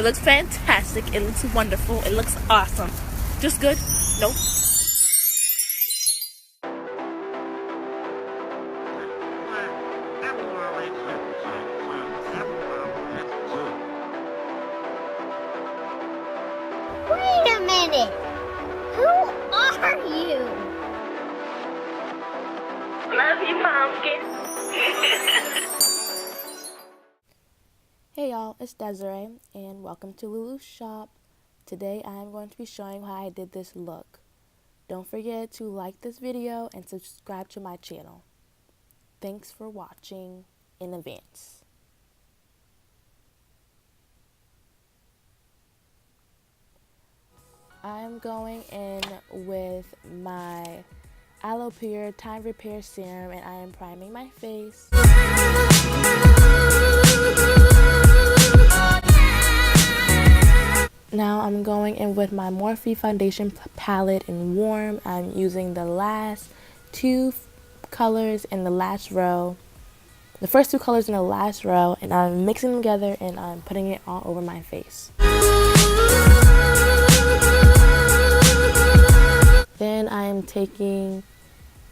It looks fantastic. It looks wonderful. It looks awesome. Just good? Nope. Wait a minute! Who are you? Love you, pumpkin. Hey y'all, it's Desiree and welcome to Lulu's shop. Today I am going to be showing how I did this look. Don't forget to like this video and subscribe to my channel. Thanks for watching in advance. I'm going in with my Aloe Pure Time Repair Serum and I am priming my face. Now I'm going in with my Morphe foundation palette in Warm. I'm using the last two colors in the last row. The first two colors in the last row, and I'm mixing them together and I'm putting it all over my face. Then I'm taking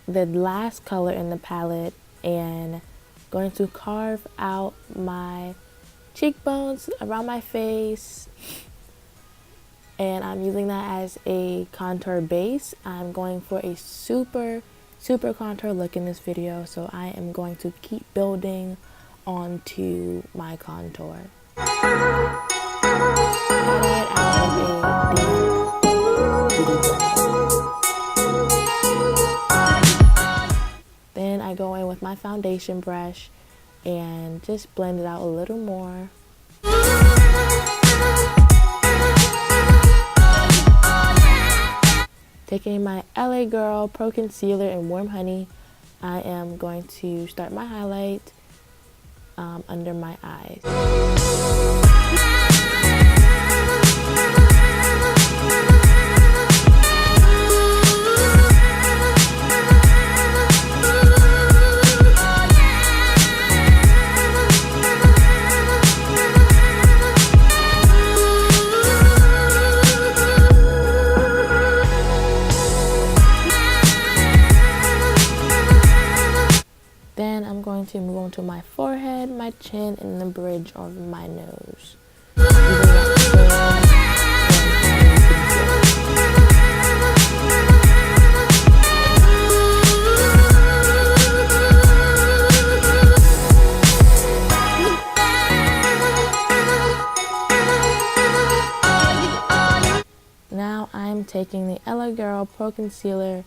the last color in the palette and going to carve out my cheekbones around my face. And I'm using that as a contour base. I'm going for a super contour look in this video, so I am going to keep building onto my contour. Then I go in with my foundation brush and just blend it out a little more. Taking my LA Girl Pro Concealer in Warm Honey, I am going to start my highlight under my eyes. Then I'm going to move on to my forehead, my chin, and the bridge of my nose. Now I'm taking the LA Girl Pro Concealer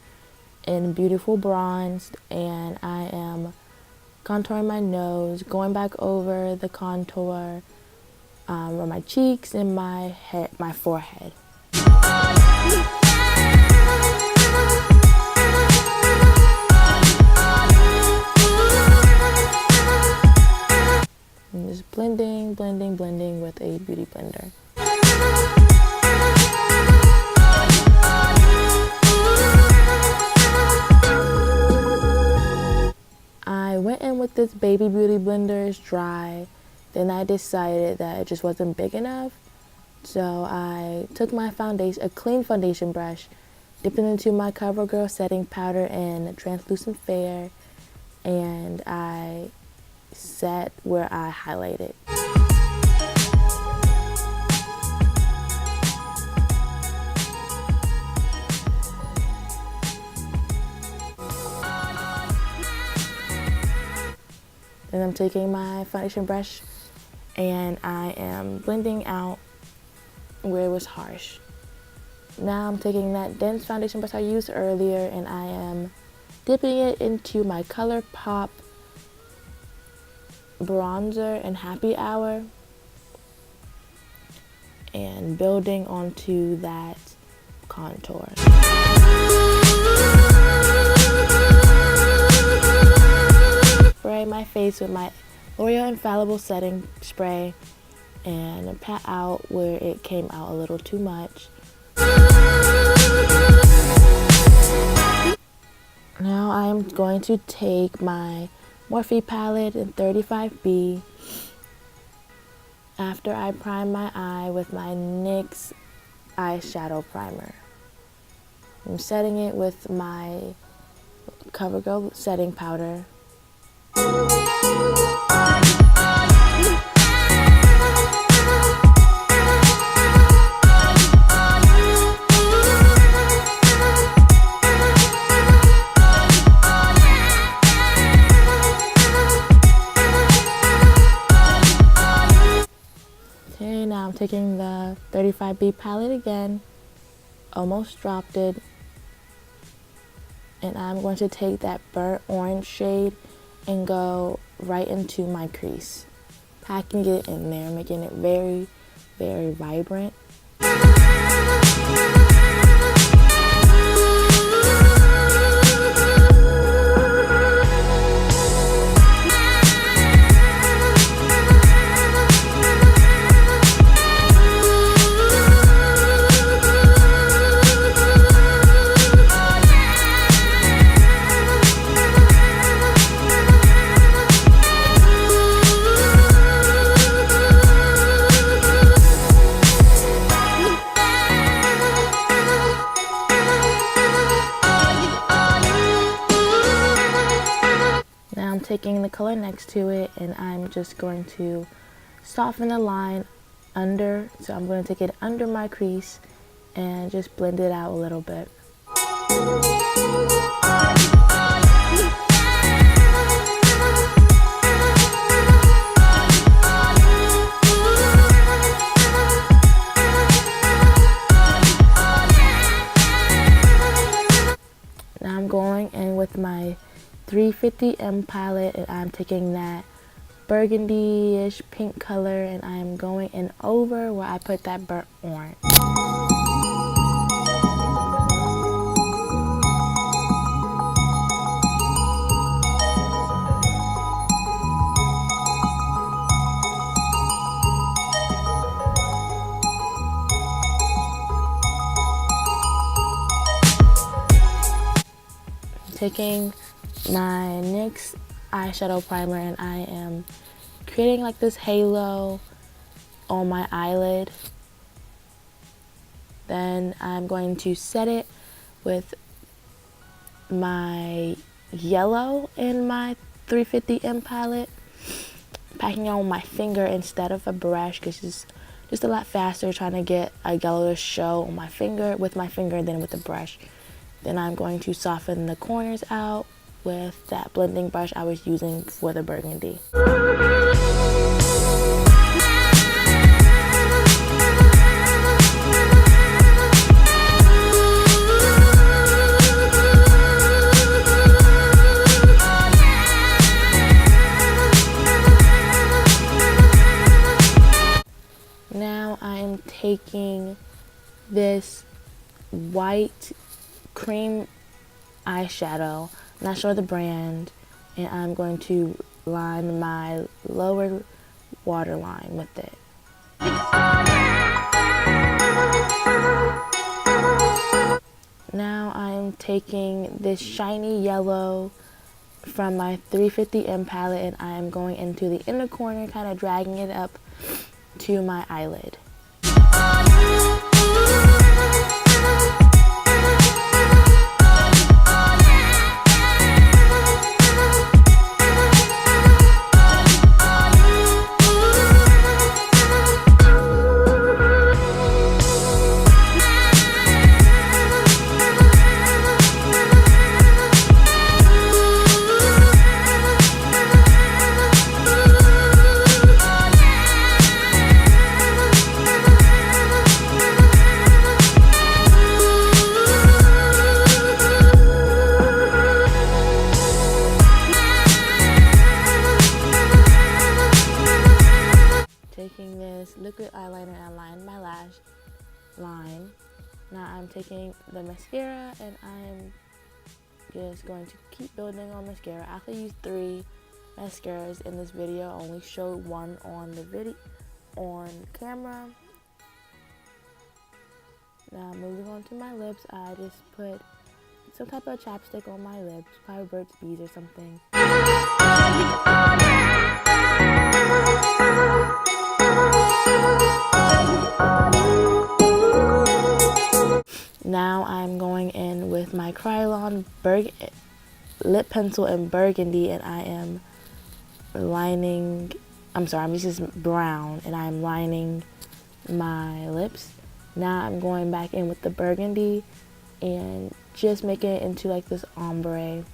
in Beautiful Bronzed, and I am contouring my nose, going back over the contour on my cheeks and my forehead. And just blending with a beauty blender. I went in with this baby beauty blender, it's dry. Then I decided that it just wasn't big enough. So I took my foundation, a clean foundation brush, dipped it into my CoverGirl setting powder in Translucent Fair, and I set where I highlighted. And I'm taking my foundation brush and I am blending out where it was harsh. Now I'm taking that dense foundation brush I used earlier and I am dipping it into my ColourPop bronzer in Happy Hour and building onto that contour. Spray my face with my L'Oreal Infallible Setting Spray and pat out where it came out a little too much. Now I'm going to take my Morphe palette in 35B. after I prime my eye with my NYX eyeshadow primer. I'm setting it with my CoverGirl setting powder. Okay, now I'm taking the 35B palette again, almost dropped it, and I'm going to take that burnt orange shade and go right into my crease, packing it in there, making it very, very vibrant. Now I'm taking the color next to it and I'm just going to soften the line under. So I'm going to take it under my crease and just blend it out a little bit. Now I'm going in with my 350M palette and I'm taking that burgundy-ish pink color and I'm going in over where I put that burnt orange. Taking my NYX eyeshadow primer and I am creating like this halo on my eyelid. Then I'm going to set it with my yellow in my 350M palette, packing on my finger instead of a brush because it's just a lot faster trying to get a yellow to show on my finger with my finger than with a brush. Then I'm going to soften the corners out with that blending brush I was using for the burgundy. Now I'm taking this white cream eyeshadow, not sure the brand, and I'm going to line my lower waterline with it. Now I'm taking this shiny yellow from my 350M palette and I am going into the inner corner, kind of dragging it up to my eyelid. Taking this liquid eyeliner and line my lash line. Now I'm taking the mascara and I'm just going to keep building on mascara. I actually used 3 mascaras in this video. I only showed one on the video on camera. Now moving on to my lips, I just put some type of chapstick on my lips, probably Burt's Bees or something. Now I'm going in with my Krylon lip pencil in burgundy, and I am lining, this is brown, and I'm lining my lips. Now I'm going back in with the burgundy and just making it into like this ombre.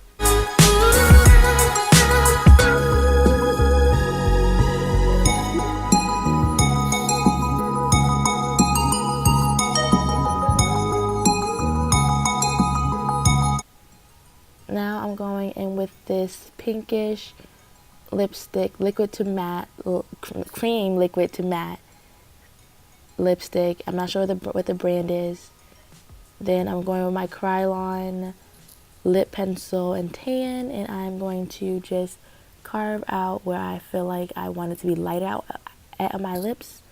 Now I'm going in with this pinkish lipstick, liquid to matte, cream liquid to matte lipstick. I'm not sure what the brand is. Then I'm going with my Krylon lip pencil and tan, and I'm going to just carve out where I feel like I want it to be light out at my lips.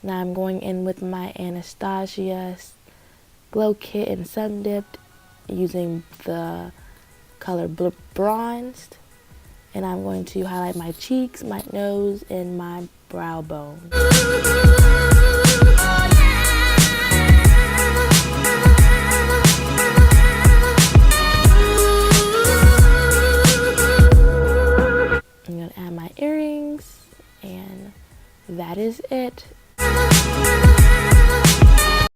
Now I'm going in with my Anastasia Glow Kit and Sun Dipped using the color Bronzed, and I'm going to highlight my cheeks, my nose, and my brow bone. I'm going to add my earrings, and that is it.